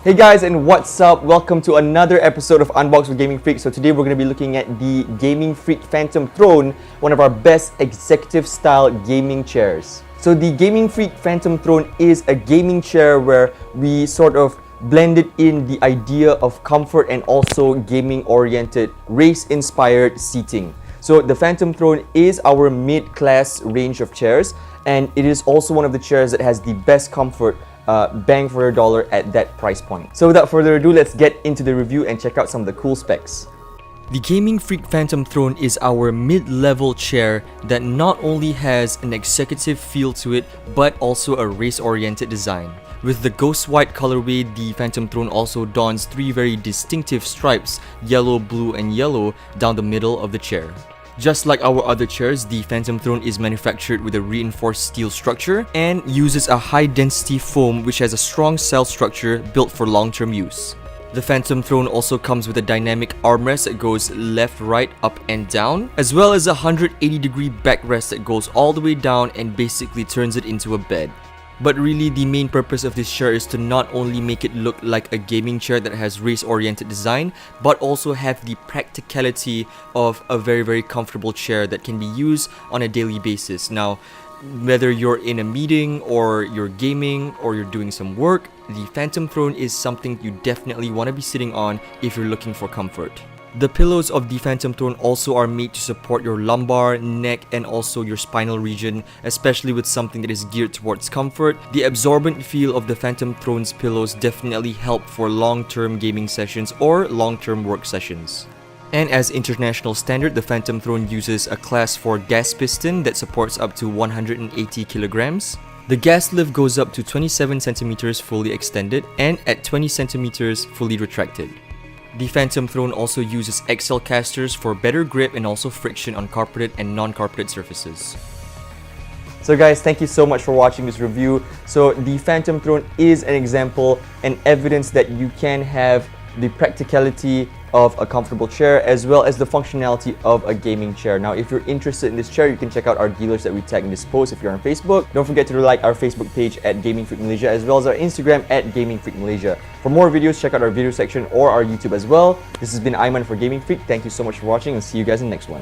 Hey guys, and what's up? Welcome to another episode of Unboxed with Gaming Freak. So today we're going to be looking at the Gaming Freak Phantom Throne, one of our best executive style gaming chairs. So the Gaming Freak Phantom Throne is a gaming chair where we sort of blended in the idea of comfort and also gaming oriented race inspired seating. So the Phantom Throne is our mid-class range of chairs, and it is also one of the chairs that has the best comfort bang for your dollar at that price point. So without further ado, let's get into the review and check out some of the cool specs. The Gaming Freak Phantom Throne is our mid-level chair that not only has an executive feel to it, but also a race-oriented design. With the ghost white colorway, the Phantom Throne also dons three very distinctive stripes, yellow, blue, and yellow, down the middle of the chair. Just like our other chairs, the Phantom Throne is manufactured with a reinforced steel structure and uses a high-density foam which has a strong cell structure built for long-term use. The Phantom Throne also comes with a dynamic armrest that goes left, right, up and down, as well as a 180-degree backrest that goes all the way down and basically turns it into a bed. But really, the main purpose of this chair is to not only make it look like a gaming chair that has race-oriented design, but also have the practicality of a very comfortable chair that can be used on a daily basis. Now, whether you're in a meeting or you're gaming or you're doing some work, the Phantom Throne is something you definitely want to be sitting on if you're looking for comfort. The pillows of the Phantom Throne also are made to support your lumbar, neck, and also your spinal region, especially with something that is geared towards comfort. The absorbent feel of the Phantom Throne's pillows definitely help for long-term gaming sessions or long-term work sessions. And as international standard, the Phantom Throne uses a Class 4 gas piston that supports up to 180 kilograms. The gas lift goes up to 27 centimeters fully extended and at 20 centimeters fully retracted. The Phantom Throne also uses XL casters for better grip and also friction on carpeted and non-carpeted surfaces. So guys, thank you so much for watching this review. So the Phantom Throne is an example and evidence that you can have the practicality of a comfortable chair as well as the functionality of a gaming chair. Now, if you're interested in this chair, you can check out our dealers that we tag in this post if you're on Facebook. Don't forget to like our Facebook page at Gaming Freak Malaysia as well as our Instagram at Gaming Freak Malaysia. For more videos, check out our video section or our YouTube as well. This has been Aiman for Gaming Freak. Thank you so much for watching and see you guys in the next one.